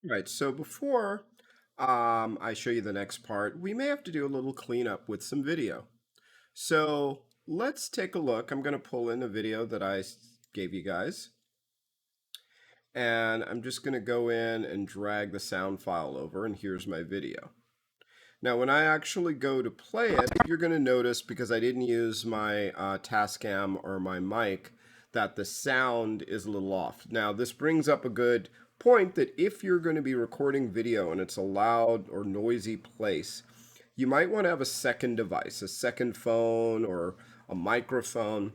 Right, so before I show you the next part, we may have to do a little cleanup with some video. So let's take a look. I'm going to pull in a video that gave you guys. And I'm just going to go in and drag the sound file over, and here's my video. Now, when I actually go to play it, you're going to notice, because I didn't use my Tascam or my mic, that the sound is a little off. Now, this brings up a good point that if you're going to be recording video and it's a loud or noisy place, you might want to have a second device, a second phone or a microphone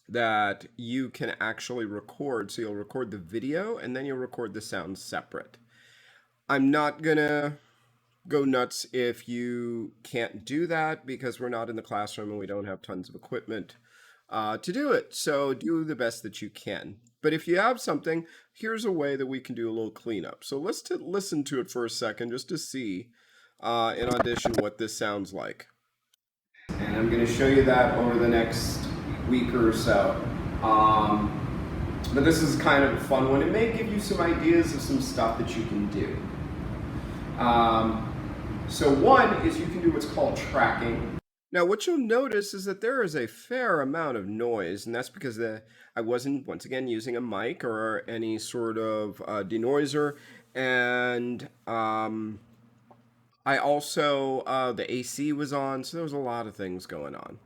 that you can actually record. So you'll record the video and then you'll record the sound separate. I'm not going to go nuts if you can't do that because we're not in the classroom and we don't have tons of equipment to do it. So do the best that you can. But if you have something, here's a way that we can do a little cleanup. So let's listen to it for a second just to see in Audition what this sounds like. And I'm going to show you that over the next week or so. But this is kind of a fun one. It may give you some ideas of some stuff that you can do. So one is you can do what's called tracking. Now what you'll notice is that there is a fair amount of noise, and that's because I wasn't, once again, using a mic or any sort of denoiser, and I also, the AC was on, so there was a lot of things going on.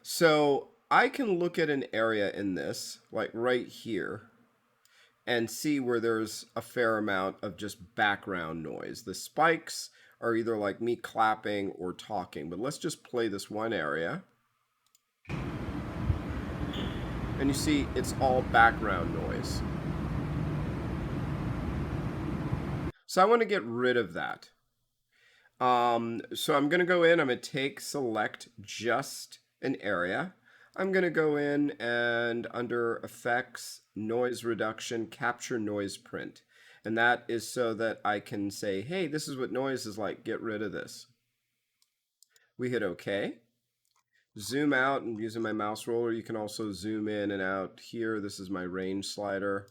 So I can look at an area in this, like right here, and see where there's a fair amount of just background noise. The spikes are either like me clapping or talking, but let's just play this one area. And you see it's all background noise. So I want to get rid of that. So I'm going to go in, I'm going to select just an area. I'm going to go in and under Effects, Noise Reduction, Capture Noise Print. And that is so that I can say, hey, this is what noise is like. Get rid of this. We hit OK. Zoom out, and using my mouse roller, you can also zoom in and out here. This is my range slider.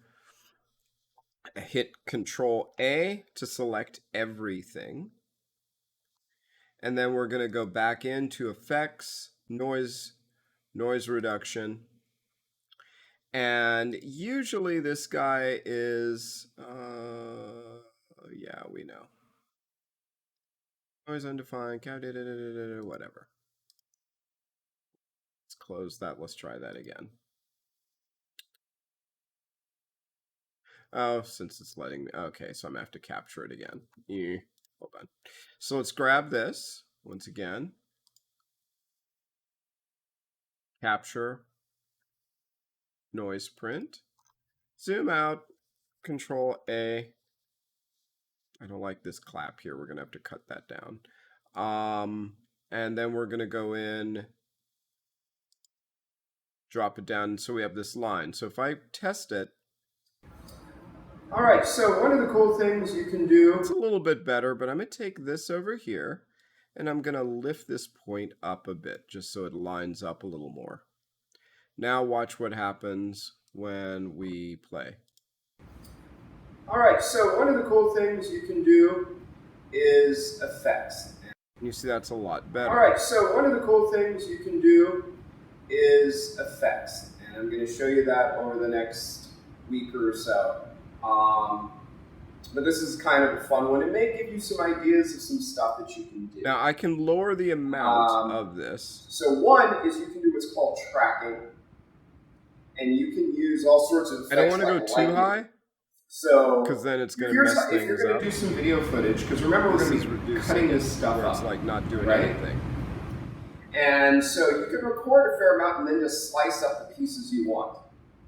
I hit Control A to select everything. And then we're going to go back into Effects, Noise Reduction. And usually this guy is, yeah, we know. Noise undefined, whatever. Let's close that. Let's try that again. Oh, since it's letting me, okay, so I'm gonna have to capture it again. Hold on. So let's grab this once again. Capture, noise print, zoom out, Control A. I don't like this clap here. We're gonna have to cut that down. And then we're gonna go in, drop it down, so we have this line. So if I test it, all right, so one of the cool things you can do, it's a little bit better, but I'm going to take this over here, and I'm going to lift this point up a bit, just so it lines up a little more. Now watch what happens when we play. All right, so one of the cool things you can do is effects. You see that's a lot better. All right, so one of the cool things you can do is effects, and I'm going to show you that over the next week or so. But this is kind of a fun one. It may give you some ideas of some stuff that you can do. Now I can lower the amount of this. So one is you can do what's called tracking, and you can use all sorts of effects. I don't want to go too high. So, because then it's going to mess things up. If you're going to do some video footage, because remember we're going to be cutting this stuff up. It's like not doing anything. And so you can record a fair amount and then just slice up the pieces you want.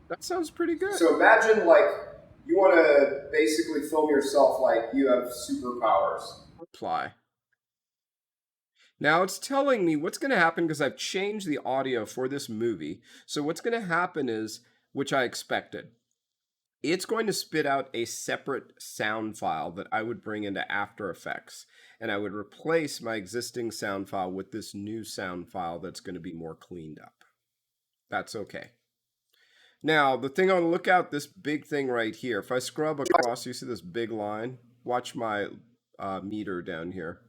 That sounds pretty good. So imagine like you want to basically film yourself like you have superpowers. Apply. Now it's telling me what's going to happen because I've changed the audio for this movie. So what's going to happen is, which I expected, it's going to spit out a separate sound file that I would bring into After Effects. And I would replace my existing sound file with this new sound file that's going to be more cleaned up. That's okay. Now, the thing on look out, this big thing right here. If I scrub across, you see this big line? Watch my meter down here.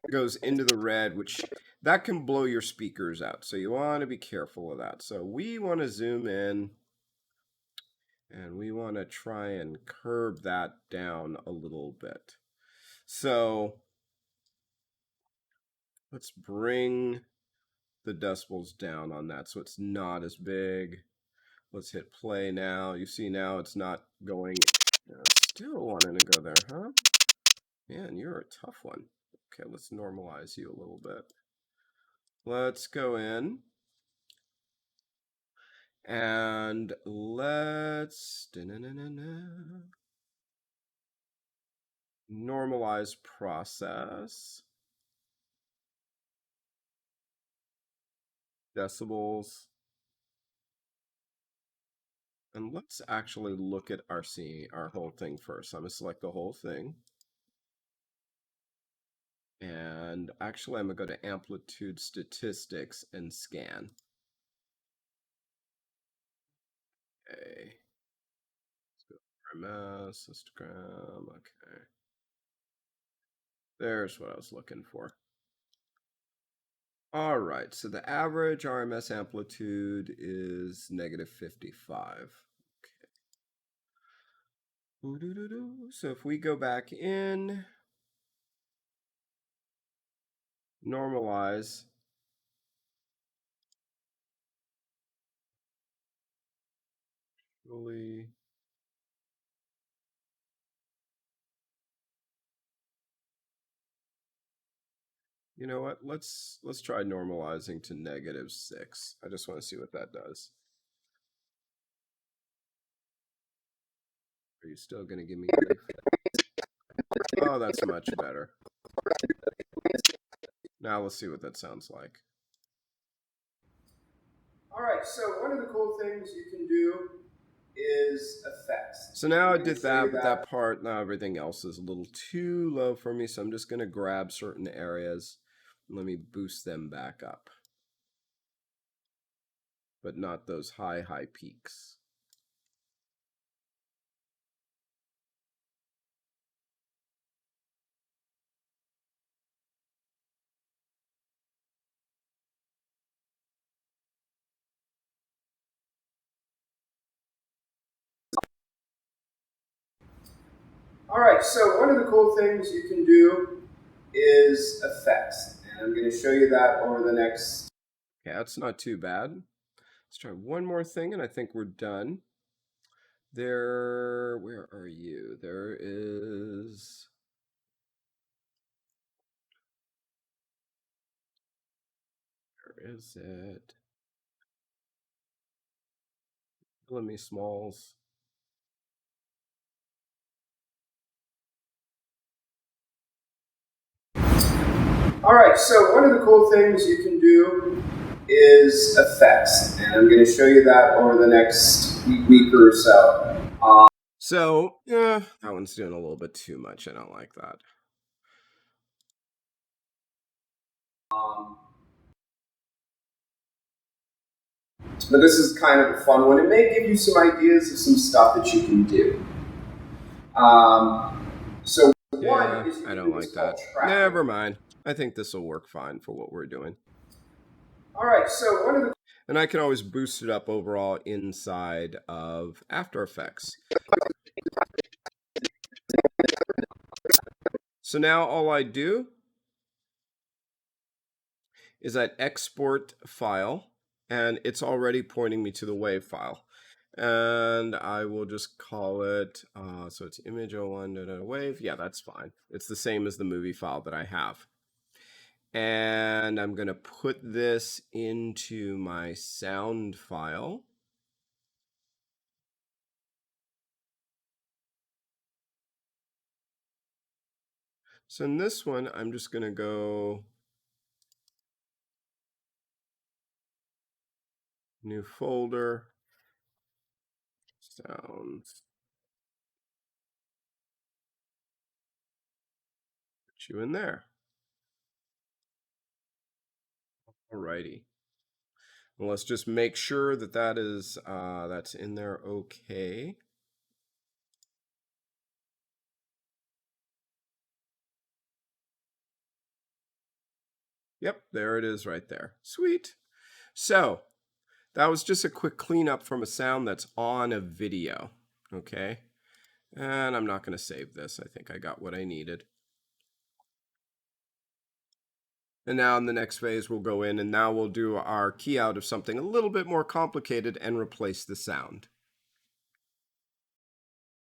It goes into the red, which that can blow your speakers out. So you want to be careful of that. So we want to zoom in and we want to try and curb that down a little bit. So let's bring the decibels down on that so it's not as big. Let's hit play now. You see now it's not going. Still wanting to go there, huh? Man, you're a tough one. Okay, let's normalize you a little bit. Let's go in and let's normalize process. Decibels. And let's actually look at our whole thing first. I'm going to select the whole thing. And actually, I'm going to go to amplitude statistics and scan. Okay. Let's go RMS, histogram. Okay. There's what I was looking for. All right, so the average RMS amplitude is -55. Okay. So if we go back in, normalize, really, you know what? Let's try normalizing to -6. I just want to see what that does. Are you still going to give me grief? Oh, that's much better. Now let's see what that sounds like. All right, so one of the cool things you can do is effects. So now I did that, but that part, now everything else is a little too low for me, so I'm just going to grab certain areas and let me boost them back up. But not those high peaks. All right, so one of the cool things you can do is effects. And I'm going to show you that over the next... Okay, that's not too bad. Let's try one more thing, and I think we're done. Where are you? There is... Where is it? Let me smalls. All right, so one of the cool things you can do is effects, and I'm going to show you that over the next week or so. Yeah, that one's doing a little bit too much. I don't like that. But this is kind of a fun one. It may give you some ideas of some stuff that you can do. So yeah, one is I don't like that. Never mind. I think this will work fine for what we're doing. All right, so one of the... And I can always boost it up overall inside of After Effects. So now all I do is I export file, and it's already pointing me to the WAV file. And I will just call it, so it's image 01 wave. Yeah, that's fine. It's the same as the movie file that I have. And I'm going to put this into my sound file. So in this one, I'm just going to go new folder, sounds. Put you in there. Alrighty. Well, let's just make sure that that is that's in there okay. Yep, there it is right there. Sweet. So that was just a quick cleanup from a sound that's on a video. Okay. And I'm not going to save this. I think I got what I needed. And now in the next phase, we'll go in and now we'll do our key out of something a little bit more complicated and replace the sound.